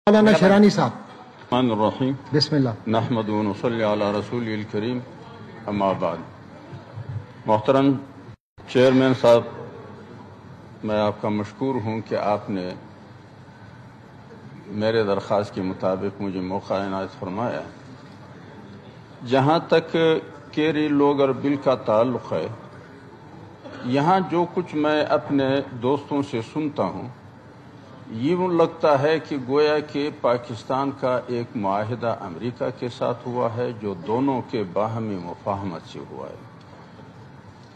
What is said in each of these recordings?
مولانا شیرانی صاحب. الرحمن الرحیم. بسم اللہ. نحمد و نصلی علی رسول الکریم. اما بعد. محترم چیئرمین صاحب، میں آپ کا مشکور ہوں کہ آپ نے میرے درخواست کے مطابق مجھے موقع عنایت فرمایا. جہاں تک کیری لوگر بل کا تعلق ہے، یہاں جو کچھ میں اپنے دوستوں سے سنتا ہوں، یہ لگتا ہے کہ گویا کہ پاکستان کا ایک معاہدہ امریکہ کے ساتھ ہوا ہے جو دونوں کے باہمی مفاہمت سے ہوا ہے.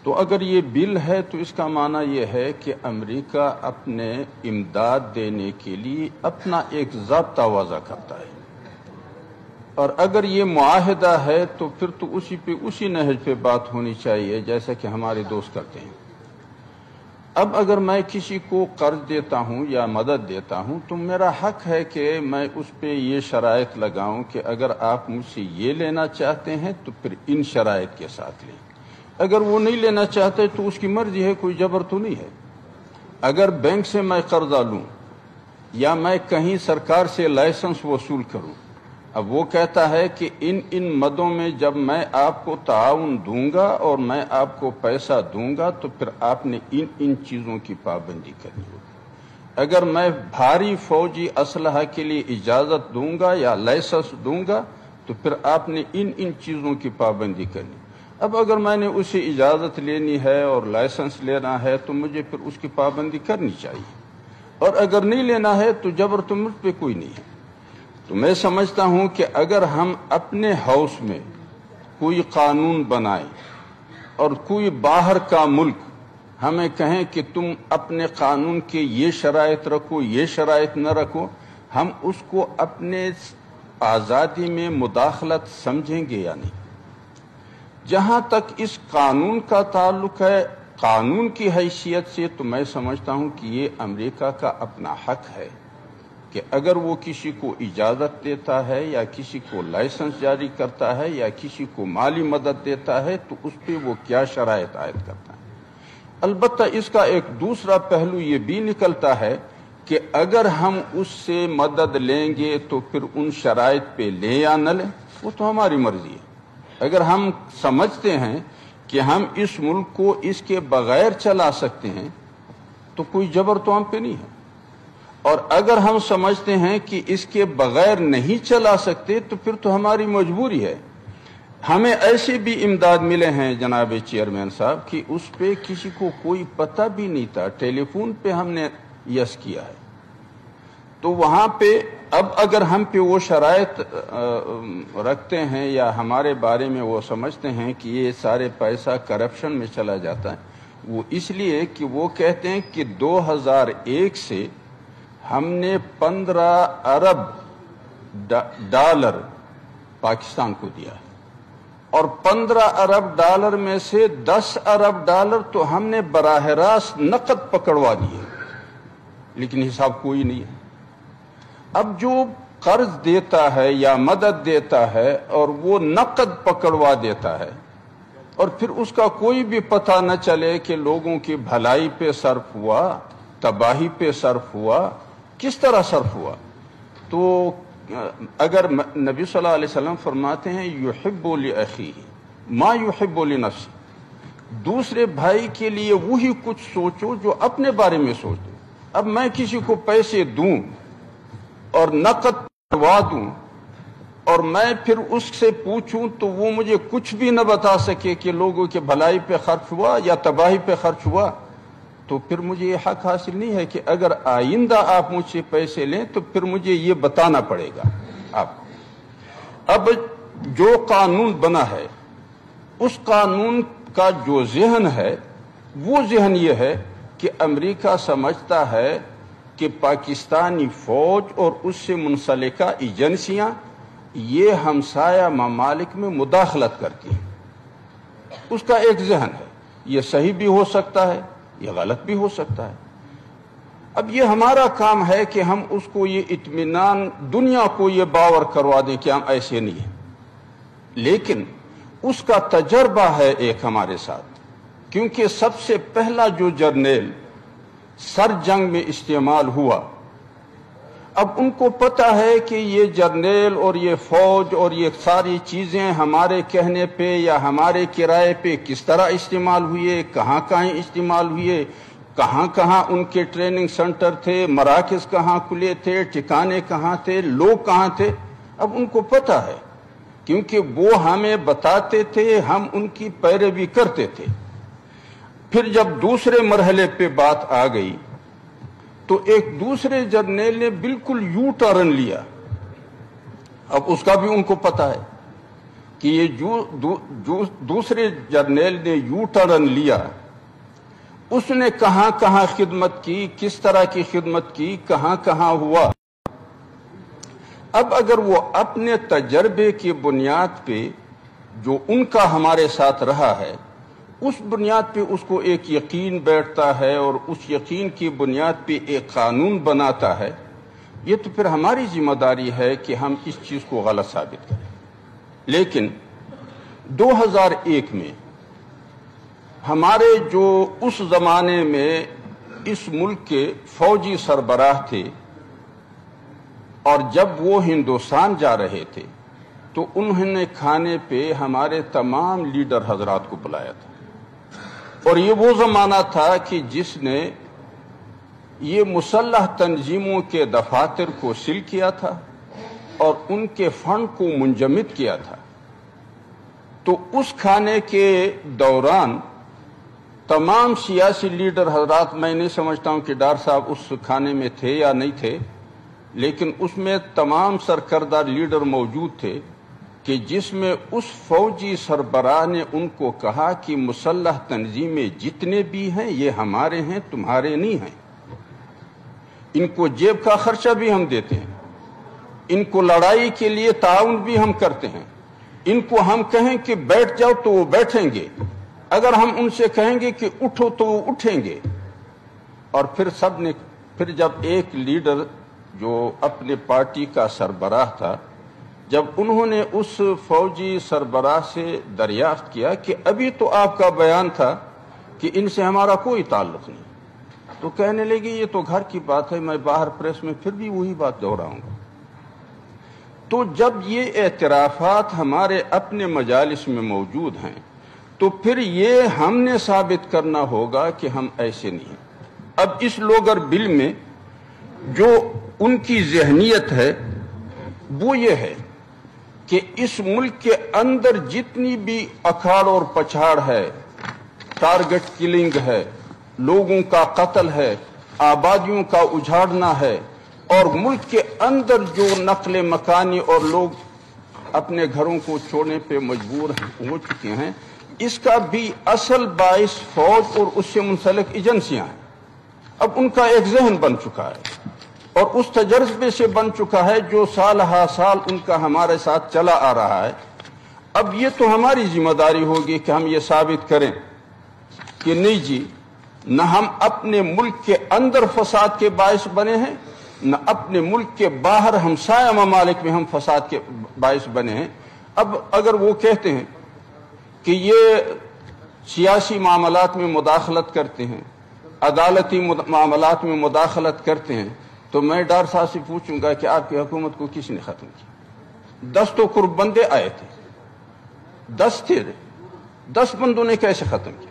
تو اگر یہ بل ہے تو اس کا معنی یہ ہے کہ امریکہ اپنے امداد دینے کے لیے اپنا ایک ضابطہ وضع کرتا ہے، اور اگر یہ معاہدہ ہے تو پھر تو اسی نہج پہ بات ہونی چاہیے جیسا کہ ہمارے دوست کرتے ہیں. اب اگر میں کسی کو قرض دیتا ہوں یا مدد دیتا ہوں تو میرا حق ہے کہ میں اس پہ یہ شرائط لگاؤں کہ اگر آپ مجھ سے یہ لینا چاہتے ہیں تو پھر ان شرائط کے ساتھ لیں. اگر وہ نہیں لینا چاہتے تو اس کی مرضی ہے، کوئی جبر تو نہیں ہے. اگر بینک سے میں قرضہ لوں یا میں کہیں سرکار سے لائسنس وصول کروں، اب وہ کہتا ہے کہ ان مدوں میں جب میں آپ کو تعاون دوں گا اور میں آپ کو پیسہ دوں گا تو پھر آپ نے ان چیزوں کی پابندی کرنی ہوگی. اگر میں بھاری فوجی اسلحہ کے لیے اجازت دوں گا یا لائسنس دوں گا تو پھر آپ نے ان چیزوں کی پابندی کرنی. اب اگر میں نے اسے اجازت لینی ہے اور لائسنس لینا ہے تو مجھے پھر اس کی پابندی کرنی چاہیے، اور اگر نہیں لینا ہے تو جبر تو مجھ پہ کوئی نہیں ہے. تو میں سمجھتا ہوں کہ اگر ہم اپنے ہاؤس میں کوئی قانون بنائیں اور کوئی باہر کا ملک ہمیں کہیں کہ تم اپنے قانون کے یہ شرائط رکھو، یہ شرائط نہ رکھو، ہم اس کو اپنے آزادی میں مداخلت سمجھیں گے یا نہیں. جہاں تک اس قانون کا تعلق ہے، قانون کی حیثیت سے تو میں سمجھتا ہوں کہ یہ امریکہ کا اپنا حق ہے کہ اگر وہ کسی کو اجازت دیتا ہے یا کسی کو لائسنس جاری کرتا ہے یا کسی کو مالی مدد دیتا ہے تو اس پہ وہ کیا شرائط عائد کرتا ہے. البتہ اس کا ایک دوسرا پہلو یہ بھی نکلتا ہے کہ اگر ہم اس سے مدد لیں گے تو پھر ان شرائط پہ لیں یا نہ لیں، وہ تو ہماری مرضی ہے. اگر ہم سمجھتے ہیں کہ ہم اس ملک کو اس کے بغیر چلا سکتے ہیں تو کوئی جبر تو ہم پہ نہیں ہے، اور اگر ہم سمجھتے ہیں کہ اس کے بغیر نہیں چلا سکتے تو پھر تو ہماری مجبوری ہے. ہمیں ایسے بھی امداد ملے ہیں جناب چیئرمین صاحب کہ اس پہ کسی کو کوئی پتہ بھی نہیں تھا، ٹیلی فون پہ ہم نے یس کیا ہے. تو وہاں پہ اب اگر ہم پہ وہ شرائط رکھتے ہیں یا ہمارے بارے میں وہ سمجھتے ہیں کہ یہ سارے پیسہ کرپشن میں چلا جاتا ہے، وہ اس لیے کہ وہ کہتے ہیں کہ 2001 سے ہم نے 15 ارب ڈالر پاکستان کو دیا ہے، اور 15 ارب ڈالر میں سے 10 ارب ڈالر تو ہم نے براہ راست نقد پکڑوا دیے، لیکن حساب کوئی نہیں ہے. اب جو قرض دیتا ہے یا مدد دیتا ہے اور وہ نقد پکڑوا دیتا ہے اور پھر اس کا کوئی بھی پتہ نہ چلے کہ لوگوں کی بھلائی پہ صرف ہوا، تباہی پہ صرف ہوا، کس طرح صرف ہوا، تو اگر نبی صلی اللہ علیہ وسلم فرماتے ہیں یحب لأخیہ ما یحب لنفسہ، دوسرے بھائی کے لیے وہی کچھ سوچو جو اپنے بارے میں سوچو. اب میں کسی کو پیسے دوں اور نقد کروا دوں اور میں پھر اس سے پوچھوں تو وہ مجھے کچھ بھی نہ بتا سکے کہ لوگوں کے بھلائی پہ خرچ ہوا یا تباہی پہ خرچ ہوا، تو پھر مجھے یہ حق حاصل نہیں ہے کہ اگر آئندہ آپ مجھ سے پیسے لیں تو پھر مجھے یہ بتانا پڑے گا آپ کو. اب جو قانون بنا ہے اس قانون کا جو ذہن ہے وہ ذہن یہ ہے کہ امریکہ سمجھتا ہے کہ پاکستانی فوج اور اس سے منسلکہ ایجنسیاں یہ ہمسایہ ممالک میں مداخلت کرتی ہیں. اس کا ایک ذہن ہے، یہ صحیح بھی ہو سکتا ہے، یہ غلط بھی ہو سکتا ہے. اب یہ ہمارا کام ہے کہ ہم اس کو یہ اطمینان، دنیا کو یہ باور کروا دیں کہ ہم ایسے نہیں ہیں. لیکن اس کا تجربہ ہے ایک ہمارے ساتھ، کیونکہ سب سے پہلا جو جرنیل سر جنگ میں استعمال ہوا اب ان کو پتہ ہے کہ یہ جرنیل اور یہ فوج اور یہ ساری چیزیں ہمارے کہنے پہ یا ہمارے کرائے پہ کس طرح استعمال ہوئے، کہاں کہاں استعمال ہوئے، کہاں کہاں ان کے ٹریننگ سینٹر تھے، مراکز کہاں کھلے تھے، ٹھکانے کہاں تھے، لوگ کہاں تھے۔ اب ان کو پتہ ہے کیونکہ وہ ہمیں بتاتے تھے، ہم ان کی پیروی کرتے تھے۔ پھر جب دوسرے مرحلے پہ بات آ گئی تو ایک دوسرے جرنیل نے بالکل یو ٹرن لیا۔ اب اس کا بھی ان کو پتہ ہے کہ یہ دوسرے جرنیل نے یو ٹرن لیا، اس نے کہاں کہاں خدمت کی، کس طرح کی خدمت کی، کہاں کہاں ہوا۔ اب اگر وہ اپنے تجربے کی بنیاد پہ جو ان کا ہمارے ساتھ رہا ہے اس بنیاد پہ اس کو ایک یقین بیٹھتا ہے اور اس یقین کی بنیاد پہ ایک قانون بناتا ہے، یہ تو پھر ہماری ذمہ داری ہے کہ ہم اس چیز کو غلط ثابت کریں۔ لیکن 2001 میں ہمارے جو اس زمانے میں اس ملک کے فوجی سربراہ تھے اور جب وہ ہندوستان جا رہے تھے تو انہوں نے کھانے پہ ہمارے تمام لیڈر حضرات کو بلایا تھا، اور یہ وہ زمانہ تھا کہ جس نے یہ مسلح تنظیموں کے دفاتر کو سیل کیا تھا اور ان کے فنڈ کو منجمد کیا تھا۔ تو اس کھانے کے دوران تمام سیاسی لیڈر حضرات، میں نہیں سمجھتا ہوں کہ ڈار صاحب اس کھانے میں تھے یا نہیں تھے، لیکن اس میں تمام سرکردہ لیڈر موجود تھے کہ جس میں اس فوجی سربراہ نے ان کو کہا کہ مسلح تنظیمیں جتنے بھی ہیں یہ ہمارے ہیں، تمہارے نہیں ہیں۔ ان کو جیب کا خرچہ بھی ہم دیتے ہیں، ان کو لڑائی کے لیے تعاون بھی ہم کرتے ہیں، ان کو ہم کہیں کہ بیٹھ جاؤ تو وہ بیٹھیں گے، اگر ہم ان سے کہیں گے کہ اٹھو تو وہ اٹھیں گے۔ اور پھر جب ایک لیڈر جو اپنے پارٹی کا سربراہ تھا، جب انہوں نے اس فوجی سربراہ سے دریافت کیا کہ ابھی تو آپ کا بیان تھا کہ ان سے ہمارا کوئی تعلق نہیں، تو کہنے لگے یہ تو گھر کی بات ہے، میں باہر پریس میں پھر بھی وہی بات دہراؤں گا۔ تو جب یہ اعترافات ہمارے اپنے مجالس میں موجود ہیں تو پھر یہ ہم نے ثابت کرنا ہوگا کہ ہم ایسے نہیں ہیں۔ اب اس لوگر بل میں جو ان کی ذہنیت ہے وہ یہ ہے کہ اس ملک کے اندر جتنی بھی اکھاڑ اور پچھاڑ ہے، ٹارگٹ کلنگ ہے، لوگوں کا قتل ہے، آبادیوں کا اجاڑنا ہے، اور ملک کے اندر جو نقل مکانی اور لوگ اپنے گھروں کو چھوڑنے پہ مجبور ہو چکے ہیں، اس کا بھی اصل باعث فوج اور اس سے منسلک ایجنسیاں ہیں۔ اب ان کا ایک ذہن بن چکا ہے اور اس تجربے سے بن چکا ہے جو سال ہا سال ان کا ہمارے ساتھ چلا آ رہا ہے۔ اب یہ تو ہماری ذمہ داری ہوگی کہ ہم یہ ثابت کریں کہ نہیں جی، نہ ہم اپنے ملک کے اندر فساد کے باعث بنے ہیں، نہ اپنے ملک کے باہر ہمسایہ ممالک میں ہم فساد کے باعث بنے ہیں۔ اب اگر وہ کہتے ہیں کہ یہ سیاسی معاملات میں مداخلت کرتے ہیں، عدالتی معاملات میں مداخلت کرتے ہیں، تو میں ڈار صاحب سے پوچھوں گا کہ آپ کی حکومت کو کس نے ختم کیا؟ 10 تو قرب بندے آئے تھے، 10 تھے، 10 بندوں نے کیسے ختم کیا؟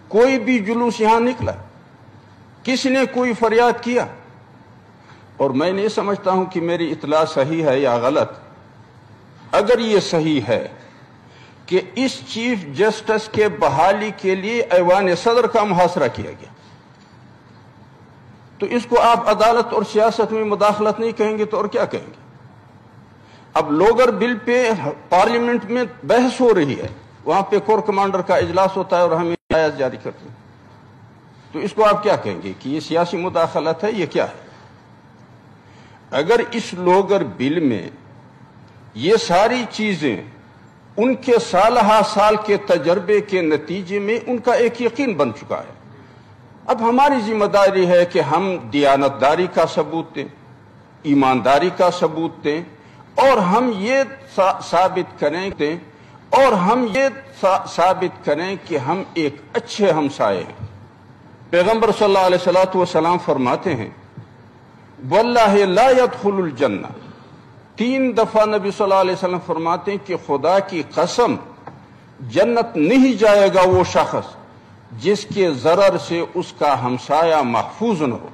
کوئی بھی جلوس یہاں نکلا؟ کسی نے کوئی فریاد کیا؟ اور میں نہیں سمجھتا ہوں کہ میری اطلاع صحیح ہے یا غلط۔ اگر یہ صحیح ہے کہ اس چیف جسٹس کے بحالی کے لیے ایوان صدر کا محاصرہ کیا گیا، تو اس کو آپ عدالت اور سیاست میں مداخلت نہیں کہیں گے تو اور کیا کہیں گے؟ اب لوگر بل پہ پارلیمنٹ میں بحث ہو رہی ہے، وہاں پہ کور کمانڈر کا اجلاس ہوتا ہے اور ہم ہدایات جاری کرتے ہیں، تو اس کو آپ کیا کہیں گے کہ یہ سیاسی مداخلت ہے؟ یہ کیا ہے؟ اگر اس لوگر بل میں یہ ساری چیزیں ان کے سالہ سال کے تجربے کے نتیجے میں ان کا ایک یقین بن چکا ہے، اب ہماری ذمہ داری ہے کہ ہم دیانتداری کا ثبوت دیں، ایمانداری کا ثبوت دیں، اور ہم یہ ثابت کریں کہ ہم ایک اچھے ہمسائے ہیں۔ پیغمبر صلی اللہ علیہ وسلم فرماتے ہیں واللہ لا يدخل الجنہ، 3 دفعہ نبی صلی اللہ علیہ وسلم فرماتے ہیں کہ خدا کی قسم جنت نہیں جائے گا وہ شخص جس کے ضرر سے اس کا ہمسایہ محفوظ نہ ہو۔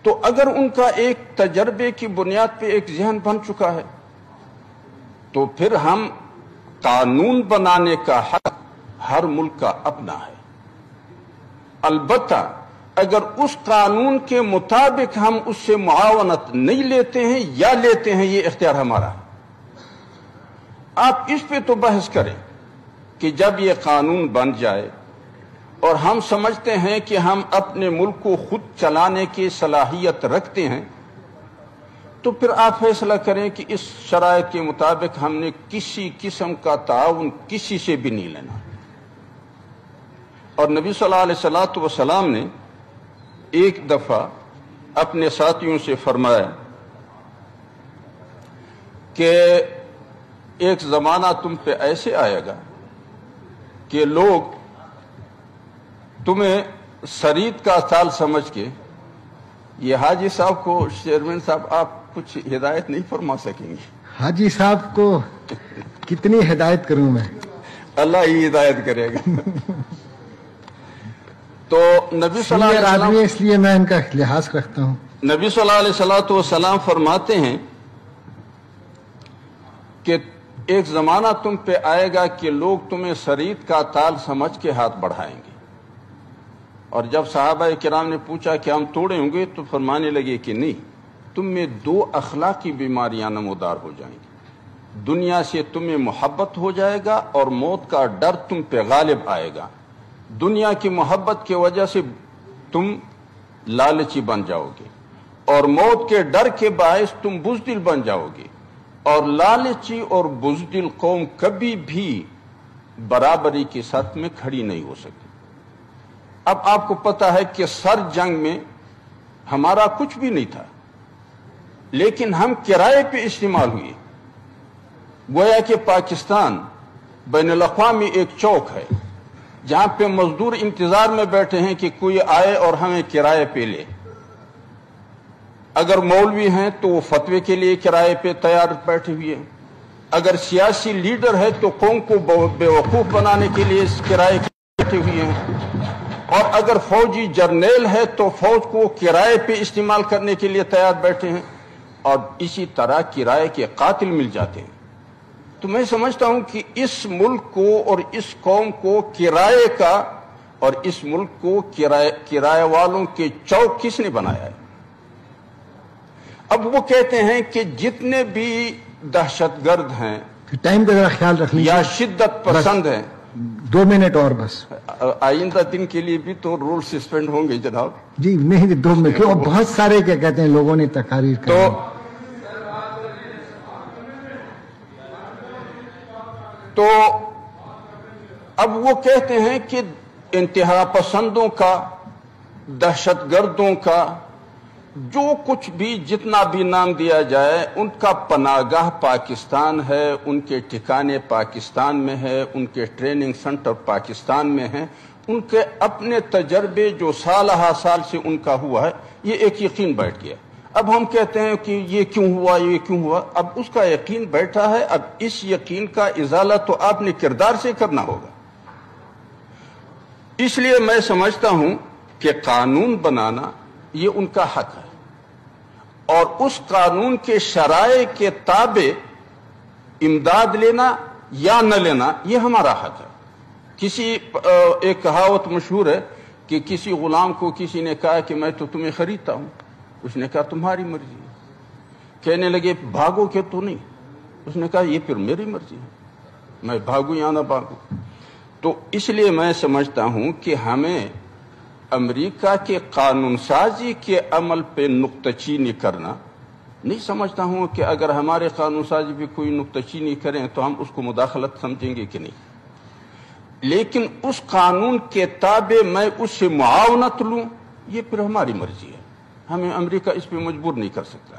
تو اگر ان کا ایک تجربے کی بنیاد پہ ایک ذہن بن چکا ہے تو پھر ہم قانون بنانے کا حق ہر ملک کا اپنا ہے۔ البتہ اگر اس قانون کے مطابق ہم اس سے معاونت نہیں لیتے ہیں یا لیتے ہیں، یہ اختیار ہمارا ہے۔ آپ اس پہ تو بحث کریں کہ جب یہ قانون بن جائے اور ہم سمجھتے ہیں کہ ہم اپنے ملک کو خود چلانے کی صلاحیت رکھتے ہیں تو پھر آپ فیصلہ کریں کہ اس شرائط کے مطابق ہم نے کسی قسم کا تعاون کسی سے بھی نہیں لینا۔ اور نبی صلی اللہ علیہ وسلم نے ایک دفعہ اپنے ساتھیوں سے فرمایا کہ ایک زمانہ تم پہ ایسے آئے گا کہ لوگ تمہیں سرید کا تال سمجھ کے، یہ حاجی صاحب کو چیئرمین صاحب آپ کچھ ہدایت نہیں فرما سکیں گے؟ حاجی صاحب کو کتنی ہدایت کروں میں؟ اللہ ہی ہدایت کرے گا۔ تو نبی صلی اللہ علیہ وسلم، اس لیے میں ان کا لحاظ رکھتا ہوں، نبی صلی اللہ علیہ وسلم فرماتے ہیں کہ ایک زمانہ تم پہ آئے گا کہ لوگ تمہیں سرید کا تال سمجھ کے ہاتھ بڑھائیں گے۔ اور جب صحابہ کرام نے پوچھا کہ ہم توڑے ہوں گے تو فرمانے لگے کہ نہیں، تم میں 2 اخلاقی بیماریاں نمودار ہو جائیں گی۔ دنیا سے تمہیں محبت ہو جائے گا اور موت کا ڈر تم پہ غالب آئے گا۔ دنیا کی محبت کی وجہ سے تم لالچی بن جاؤ گے اور موت کے ڈر کے باعث تم بزدل بن جاؤ گے، اور لالچی اور بزدل قوم کبھی بھی برابری کے ساتھ میں کھڑی نہیں ہو سکتی۔ اب آپ کو پتا ہے کہ سر جنگ میں ہمارا کچھ بھی نہیں تھا، لیکن ہم کرائے پہ استعمال ہوئے۔ گویا کہ پاکستان بین الاقوامی ایک چوک ہے جہاں پہ مزدور انتظار میں بیٹھے ہیں کہ کوئی آئے اور ہمیں کرائے پہ لے۔ اگر مولوی ہیں تو وہ فتوے کے لیے کرائے پہ تیار بیٹھے ہوئے ہیں، اگر سیاسی لیڈر ہے تو قوم کو بیوقوف بنانے کے لیے کرائے بیٹھے ہوئے ہیں، اور اگر فوجی جرنیل ہے تو فوج کو کرائے پہ استعمال کرنے کے لیے تیار بیٹھے ہیں، اور اسی طرح کرائے کے قاتل مل جاتے ہیں۔ تو میں سمجھتا ہوں کہ اس ملک کو اور اس قوم کو کرائے کا اور اس ملک کو کرائے والوں کے چوک کس نے بنایا ہے؟ اب وہ کہتے ہیں کہ جتنے بھی دہشت گرد ہیں، ٹائم کا ذرا خیال رکھ لیجیے، یا شدت پسند ہیں، 2 منٹ اور بس، آئندہ دن کے لیے بھی تو رول سسپینڈ ہوں گے جناب۔ جی نہیں، 2 منٹ، اور بہت سارے کیا کہتے ہیں لوگوں نے تقاریر کی۔ تو اب وہ کہتے ہیں کہ انتہا پسندوں کا، دہشت گردوں کا، جو کچھ بھی جتنا بھی نام دیا جائے، ان کا پناہ گاہ پاکستان ہے، ان کے ٹھکانے پاکستان میں ہے، ان کے ٹریننگ سینٹر پاکستان میں ہیں، ان کے اپنے تجربے جو سالہ سال سے ان کا ہوا ہے، یہ ایک یقین بیٹھ گیا۔ اب ہم کہتے ہیں کہ یہ کیوں ہوا، یہ کیوں ہوا؟ اب اس کا یقین بیٹھا ہے، اب اس یقین کا ازالہ تو آپ نے کردار سے کرنا ہوگا۔ اس لیے میں سمجھتا ہوں کہ قانون بنانا یہ ان کا حق ہے، اور اس قانون کے شرائع کے تابع امداد لینا یا نہ لینا یہ ہمارا حق ہے۔ ایک کہاوت مشہور ہے کہ کسی غلام کو کسی نے کہا کہ میں تو تمہیں خریدتا ہوں، اس نے کہا تمہاری مرضی ہے۔ کہنے لگے بھاگو کہ تو نہیں، اس نے کہا یہ پھر میری مرضی ہے، میں بھاگوں یا نہ بھاگوں۔ تو اس لیے میں سمجھتا ہوں کہ ہمیں امریکہ کے قانون سازی کے عمل پہ نکتہ چینی کرنا نہیں سمجھتا ہوں کہ اگر ہمارے قانون سازی پہ کوئی نکتہ چینی کریں تو ہم اس کو مداخلت سمجھیں گے کہ نہیں، لیکن اس قانون کے تابع میں اس سے معاونت لوں یہ پھر ہماری مرضی ہے، ہمیں امریکہ اس پہ مجبور نہیں کر سکتا۔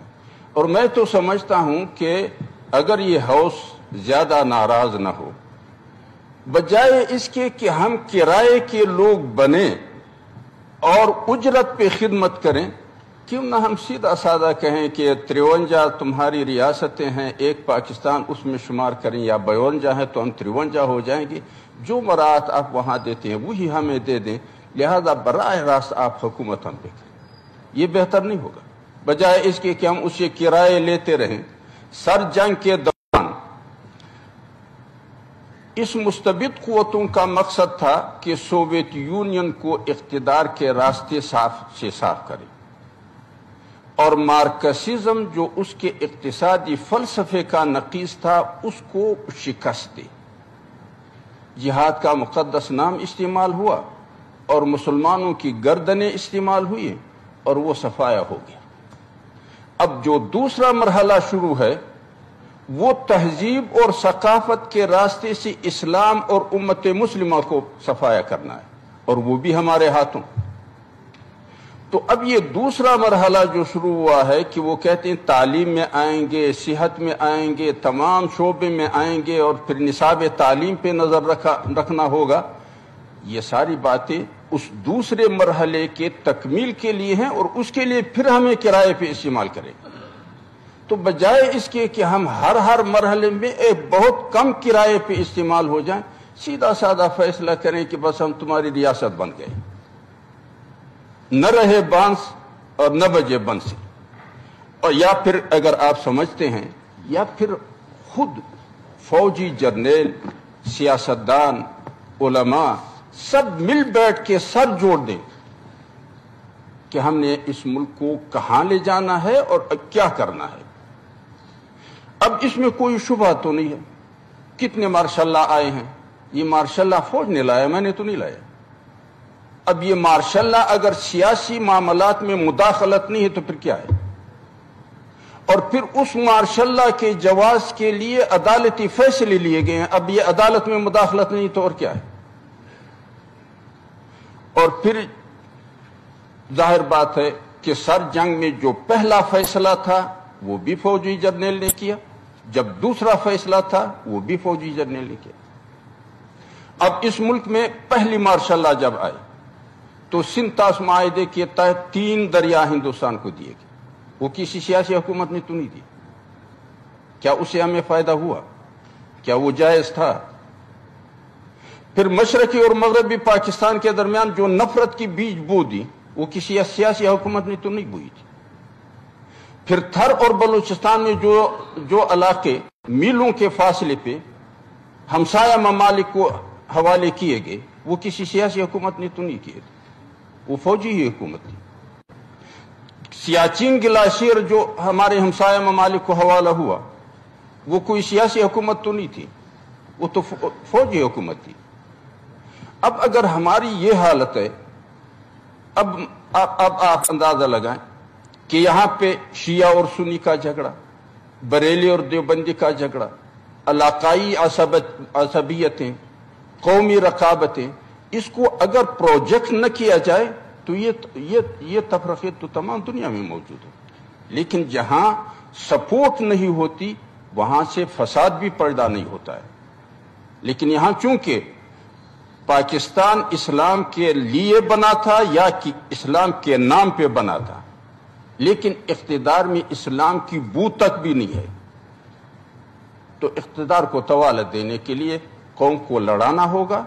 اور میں تو سمجھتا ہوں کہ اگر یہ ہاؤس زیادہ ناراض نہ ہو، بجائے اس کے کہ ہم کرائے کے لوگ بنیں اور اجرت پہ خدمت کریں، کیوں نہ ہم سیدھا سادہ کہیں کہ 53 تمہاری ریاستیں ہیں، ایک پاکستان اس میں شمار کریں، یا 52 ہیں تو ہم 53 ہو جائیں گے، جو مراعات آپ وہاں دیتے ہیں وہی ہمیں دے دیں، لہذا براہ راست آپ حکومت ہم پہ کریں۔ یہ بہتر نہیں ہوگا، بجائے اس کے کہ ہم اسے کرائے لیتے رہیں۔ سر جنگ کے دوران اس مستبد قوتوں کا مقصد تھا کہ سوویت یونین کو اقتدار کے راستے صاف کرے، اور مارکسزم جو اس کے اقتصادی فلسفے کا نقیض تھا اس کو شکست دے۔ جہاد کا مقدس نام استعمال ہوا اور مسلمانوں کی گردنیں استعمال ہوئی اور وہ صفایا ہو گیا۔ اب جو دوسرا مرحلہ شروع ہے وہ تہذیب اور ثقافت کے راستے سے اسلام اور امت مسلمہ کو صفایا کرنا ہے، اور وہ بھی ہمارے ہاتھوں۔ تو اب یہ دوسرا مرحلہ جو شروع ہوا ہے کہ وہ کہتے ہیں تعلیم میں آئیں گے، صحت میں آئیں گے، تمام شعبے میں آئیں گے، اور پھر نصاب تعلیم پہ نظر رکھنا ہوگا، یہ ساری باتیں اس دوسرے مرحلے کے تکمیل کے لیے ہیں، اور اس کے لیے پھر ہمیں کرائے پہ استعمال کریں۔ تو بجائے اس کے کہ ہم ہر مرحلے میں ایک بہت کم کرائے پہ استعمال ہو جائیں، سیدھا سادہ فیصلہ کریں کہ بس ہم تمہاری ریاست بن گئے، نہ رہے بانس اور نہ بجے بنسی۔ اور یا پھر اگر آپ سمجھتے ہیں، یا پھر خود فوجی جرنیل، سیاستدان، علماء سب مل بیٹھ کے سر جوڑ دیں کہ ہم نے اس ملک کو کہاں لے جانا ہے اور کیا کرنا ہے۔ اب اس میں کوئی شبہ تو نہیں ہے۔ کتنے ماشاء اللہ آئے ہیں، یہ ماشاء اللہ فوج نے لایا، میں نے تو نہیں لایا۔ اب یہ ماشاء اللہ اگر سیاسی معاملات میں مداخلت نہیں ہے تو پھر کیا ہے؟ اور پھر اس ماشاء اللہ کے جواز کے لیے عدالتی فیصلے لیے گئے ہیں، اب یہ عدالت میں مداخلت نہیں تو اور کیا ہے؟ اور پھر ظاہر بات ہے کہ سر جنگ میں جو پہلا فیصلہ تھا وہ بھی فوجی جرنیل نے کیا، جب دوسرا فیصلہ تھا وہ بھی فوجی جرنیل نے کیا۔ اب اس ملک میں پہلی مارشل لا جب آئی تو سنتاس معاہدے کے تحت 3 دریا ہندوستان کو دیے گئے، وہ کسی سیاسی حکومت نے تو نہیں دی۔ کیا اسے ہمیں فائدہ ہوا؟ کیا وہ جائز تھا؟ پھر مشرقی اور مغربی پاکستان کے درمیان جو نفرت کی بیج بو دی وہ کسی سیاسی حکومت نے تو نہیں بوئی تھی۔ پھر تھر اور بلوچستان میں جو علاقے میلوں کے فاصلے پہ ہمسایہ ممالک کو حوالے کیے گئے وہ کسی سیاسی حکومت نے تو نہیں کیے تھے، وہ فوجی ہی حکومت تھی۔ سیاچین گلاشیر جو ہمارے ہمسایہ ممالک کو حوالہ ہوا وہ کوئی سیاسی حکومت تو نہیں تھی، وہ تو فوجی حکومت تھی۔ اب اگر ہماری یہ حالت ہے، اب آپ اندازہ لگائیں کہ یہاں پہ شیعہ اور سنی کا جھگڑا، بریلی اور دیوبندی کا جھگڑا، علاقائی عصبیتیں، قومی رقابتیں، اس کو اگر پروجیکٹ نہ کیا جائے تو یہ تفرقے تو تمام دنیا میں موجود ہے۔ لیکن جہاں سپورٹ نہیں ہوتی وہاں سے فساد بھی پیدا نہیں ہوتا ہے۔ لیکن یہاں چونکہ پاکستان اسلام کے لیے بنا تھا یا کہ اسلام کے نام پہ بنا تھا، لیکن اقتدار میں اسلام کی بو تک بھی نہیں ہے، تو اقتدار کو طوالت دینے کے لیے قوم کو لڑانا ہوگا،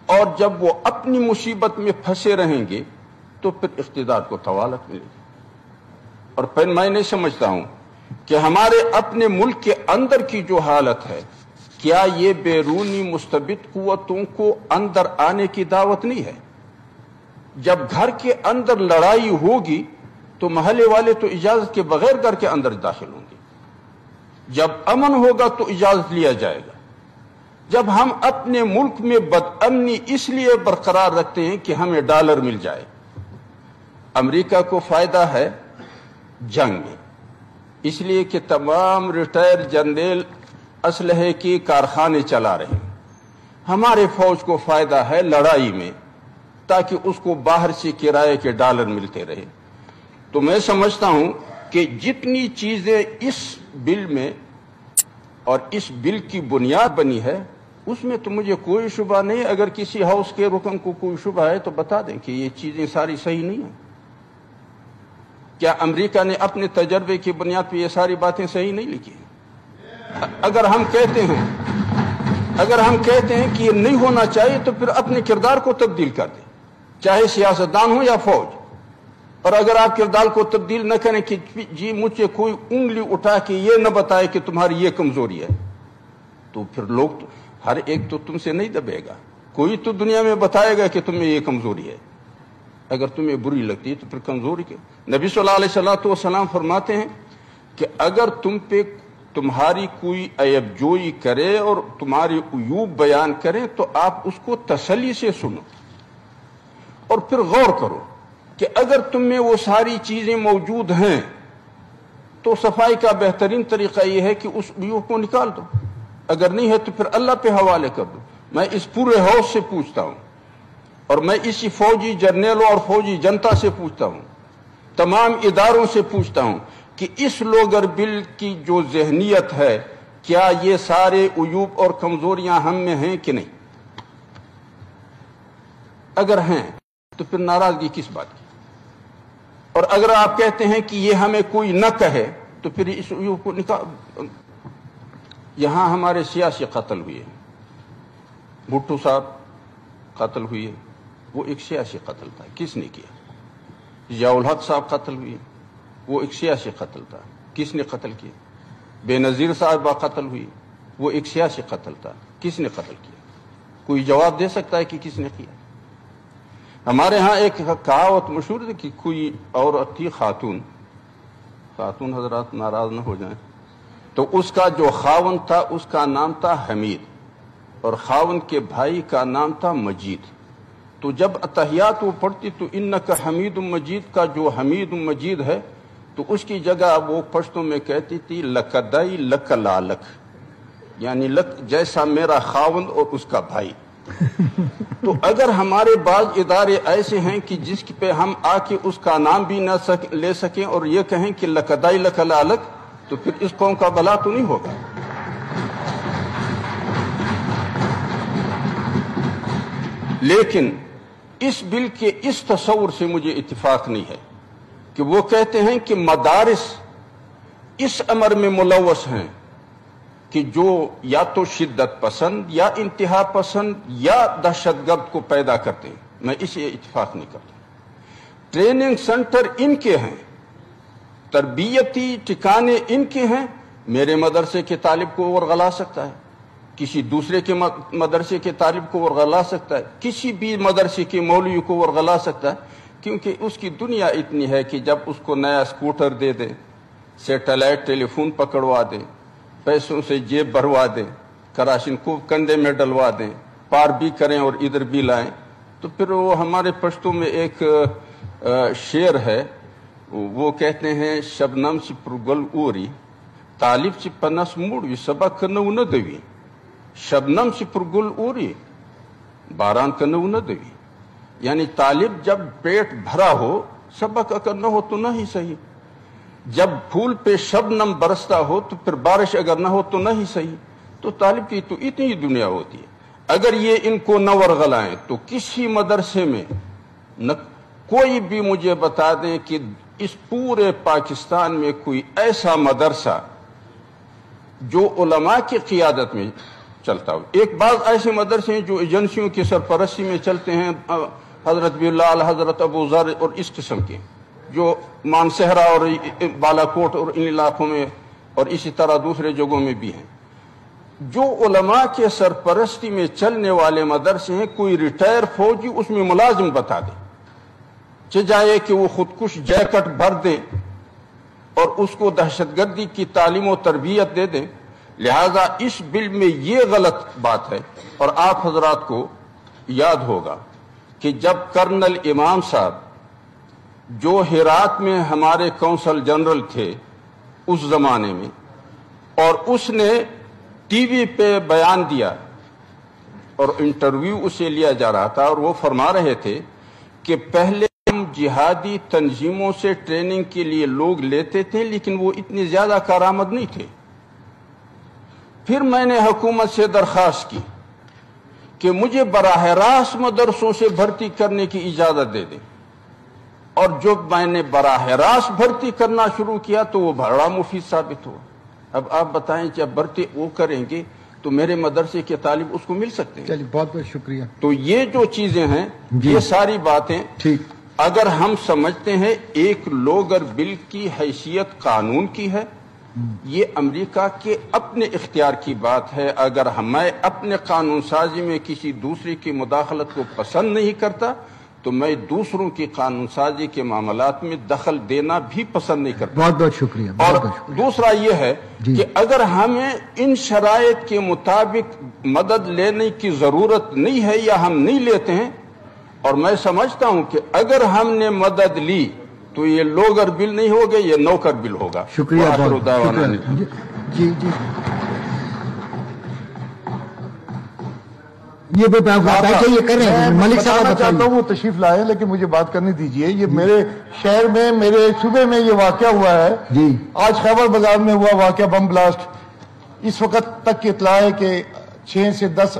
اور جب وہ اپنی مصیبت میں پھنسے رہیں گے تو پھر اقتدار کو طوالت ملے گی۔ اور پھر میں نہیں سمجھتا ہوں کہ ہمارے اپنے ملک کے اندر کی جو حالت ہے، کیا یہ بیرونی مستبد قوتوں کو اندر آنے کی دعوت نہیں ہے؟ جب گھر کے اندر لڑائی ہوگی تو محلے والے تو اجازت کے بغیر گھر کے اندر داخل ہوں گے، جب امن ہوگا تو اجازت لیا جائے گا۔ جب ہم اپنے ملک میں بد امنی اس لیے برقرار رکھتے ہیں کہ ہمیں ڈالر مل جائے، امریکہ کو فائدہ ہے جنگ میں، اس لیے کہ تمام ریٹائر جنرل اسلحے کی کارخانے چلا رہے ہیں، ہمارے فوج کو فائدہ ہے لڑائی میں تاکہ اس کو باہر سے کرائے کے ڈالر ملتے رہے۔ تو میں سمجھتا ہوں کہ جتنی چیزیں اس بل میں اور اس بل کی بنیاد بنی ہے اس میں تو مجھے کوئی شبہ نہیں. اگر کسی ہاؤس کے رکن کو کوئی شبہ ہے تو بتا دیں کہ یہ چیزیں ساری صحیح نہیں ہیں. کیا امریکہ نے اپنے تجربے کی بنیاد پہ یہ ساری باتیں صحیح نہیں لکھی ہیں؟ اگر ہم کہتے ہیں کہ یہ نہیں ہونا چاہیے تو پھر اپنے کردار کو تبدیل کر دیں, چاہے سیاستدان ہو یا فوج. اور اگر آپ کردار کو تبدیل نہ کریں کہ جی مجھے کوئی انگلی اٹھا کے یہ نہ بتائے کہ تمہاری یہ کمزوری ہے, تو پھر لوگ ہر ایک تو تم سے نہیں دبے گا. کوئی تو دنیا میں بتائے گا کہ تمہیں یہ کمزوری ہے. اگر تمہیں بری لگتی ہے تو پھر کمزوری کے. نبی صلی اللہ علیہ وسلم فرماتے ہیں کہ اگر تم پہ تمہاری کوئی عیب جوئی کرے اور تمہاری عیوب بیان کرے تو آپ اس کو تسلی سے سنو اور پھر غور کرو کہ اگر تم میں وہ ساری چیزیں موجود ہیں تو صفائی کا بہترین طریقہ یہ ہے کہ اس عیوب کو نکال دو. اگر نہیں ہے تو پھر اللہ پہ حوالے کر دو. میں اس پورے ہاؤس سے پوچھتا ہوں اور میں اسی فوجی جرنیلوں اور فوجی جنتا سے پوچھتا ہوں, تمام اداروں سے پوچھتا ہوں کہ اس لوگر بل کی جو ذہنیت ہے کیا یہ سارے عیوب اور کمزوریاں ہم میں ہیں کہ نہیں؟ اگر ہیں تو پھر ناراضگی کس بات کی؟ اور اگر آپ کہتے ہیں کہ یہ ہمیں کوئی نہ کہے تو پھر اس عیوب کو نکال. یہاں ہمارے سیاسی قتل ہوئے, بھٹو صاحب قتل ہوئے, وہ ایک سیاسی قتل تھا, کس نے کیا؟ ضیاء الحق صاحب قتل ہوئے, وہ ایک سیاسی قتل تھا, کس نے قتل کیا؟ بے نظیر صاحبہ قتل ہوئی, وہ ایک سیاسی قتل تھا, کس نے قتل کیا؟ کوئی جواب دے سکتا ہے کہ کس نے کیا؟ ہمارے ہاں ایک کہاوت مشہور ہے کہ کوئی عورت تھی خاتون حضرات ناراض نہ ہو جائیں, تو اس کا جو خاون تھا اس کا نام تھا حمید اور خاون کے بھائی کا نام تھا مجید. تو جب اتحیات وہ پڑھتی تو انک حمید مجید کا جو حمید مجید ہے تو اس کی جگہ وہ پشتوں میں کہتی تھی لکدائی لک لالک, یعنی لک جیسا میرا خاون اور اس کا بھائی. تو اگر ہمارے بعض ادارے ایسے ہیں کہ جس پہ ہم آ کے اس کا نام بھی نہ لے سکیں اور یہ کہیں کہ لکدائی لک لالک, تو پھر اس قوم کا بھلا تو نہیں ہوگا. لیکن اس بل کے اس تصور سے مجھے اتفاق نہیں ہے کہ وہ کہتے ہیں کہ مدارس اس امر میں ملوث ہیں کہ جو یا تو شدت پسند یا انتہا پسند یا دہشت گرد کو پیدا کرتے ہیں. میں اسے اتفاق نہیں کرتا. ٹریننگ سینٹر ان کے ہیں, تربیتی ٹھکانے ان کے ہیں. میرے مدرسے کے طالب کو ورغلا سکتا ہے, کسی دوسرے کے مدرسے کے طالب کو ورغلا سکتا ہے, کسی بھی مدرسے کے مولوی کو ورغلا سکتا ہے, کیونکہ اس کی دنیا اتنی ہے کہ جب اس کو نیا اسکوٹر دے دیں, سیٹلائٹ ٹیلی فون پکڑوا دیں, پیسوں سے جیب بھروا دیں, کراشن کو کندھے میں ڈلوا دیں, پار بھی کریں اور ادھر بھی لائیں, تو پھر وہ ہمارے پشتوں میں ایک شعر ہے, وہ کہتے ہیں شبنم سی پرگل اوری طالب سی پنس موڑی سبق نو نہ دوی. شبنم سی پرگل اوری باران کا نو نہ دوی, یعنی طالب جب پیٹ بھرا ہو, سبق اگر نہ ہو تو نہ ہی صحیح. جب پھول پہ شبنم برستا ہو تو پھر بارش اگر نہ ہو تو نہ ہی صحیح. تو طالب کی تو اتنی دنیا ہوتی ہے. اگر یہ ان کو نہ ورغلائیں تو کسی مدرسے میں نہ کوئی بھی مجھے بتا دیں کہ اس پورے پاکستان میں کوئی ایسا مدرسہ جو علماء کی قیادت میں چلتا ہو. ایک بعض ایسے مدرسے ہیں جو ایجنسیوں کی سرپرستی میں چلتے ہیں, حضرت بلال, حضرت ابو ذر اور اس قسم کے, جو مانسہرہ اور بالا کوٹ اور ان علاقوں میں اور اسی طرح دوسرے جگہوں میں بھی ہیں. جو علماء کے سرپرستی میں چلنے والے مدرسے ہیں, کوئی ریٹائر فوجی اس میں ملازم بتا دے, چاہے کہ وہ خودکش جیکٹ بھر دیں اور اس کو دہشت گردی کی تعلیم و تربیت دے دیں. لہذا اس بل میں یہ غلط بات ہے. اور آپ حضرات کو یاد ہوگا کہ جب کرنل امام صاحب جو ہرات میں ہمارے کونسل جنرل تھے اس زمانے میں, اور اس نے ٹی وی پہ بیان دیا اور انٹرویو اسے لیا جا رہا تھا, اور وہ فرما رہے تھے کہ پہلے ہم جہادی تنظیموں سے ٹریننگ کے لیے لوگ لیتے تھے لیکن وہ اتنی زیادہ کارآمد نہیں تھے. پھر میں نے حکومت سے درخواست کی کہ مجھے براہ راست مدرسوں سے بھرتی کرنے کی اجازت دے دیں، اور جب میں نے براہ راست بھرتی کرنا شروع کیا تو وہ بڑا مفید ثابت ہوا۔ اب آپ بتائیں جب بھرتی وہ کریں گے تو میرے مدرسے کے طالب اس کو مل سکتے ہیں۔ چلیے بہت بہت شکریہ۔ تو یہ جو چیزیں ہیں یہ ساری باتیں ٹھیک، اگر ہم سمجھتے ہیں ایک لوگر بل کی حیثیت قانون کی ہے، یہ امریکہ کے اپنے اختیار کی بات ہے۔ اگر میں اپنے قانون سازی میں کسی دوسرے کی مداخلت کو پسند نہیں کرتا تو میں دوسروں کی قانون سازی کے معاملات میں دخل دینا بھی پسند نہیں کرتا۔ بہت بہت شکریہ۔ اور بہت بہت شکریہ۔ دوسرا یہ ہے کہ اگر ہمیں ان شرائط کے مطابق مدد لینے کی ضرورت نہیں ہے یا ہم نہیں لیتے ہیں، اور میں سمجھتا ہوں کہ اگر ہم نے مدد لی تو یہ لوگر بل نہیں ہوگا، یہ نوکر بل ہوگا۔ شکریہ وآخر بہت دعوانا شکریہ۔ جی جی، یہ بھی آپ بتائیں کہ یہ کر رہے ہیں ملک صاحب بتانا چاہتا بتائیے۔ ہوں، وہ تشریف لائے لیکن مجھے بات کرنے دیجئے۔ یہ میرے شہر میں، میرے صوبے میں یہ واقعہ ہوا ہے جی، آج خیبر بازار میں ہوا واقعہ بم بلاسٹ۔ اس وقت تک کی اطلاع ہے کہ 6 سے 10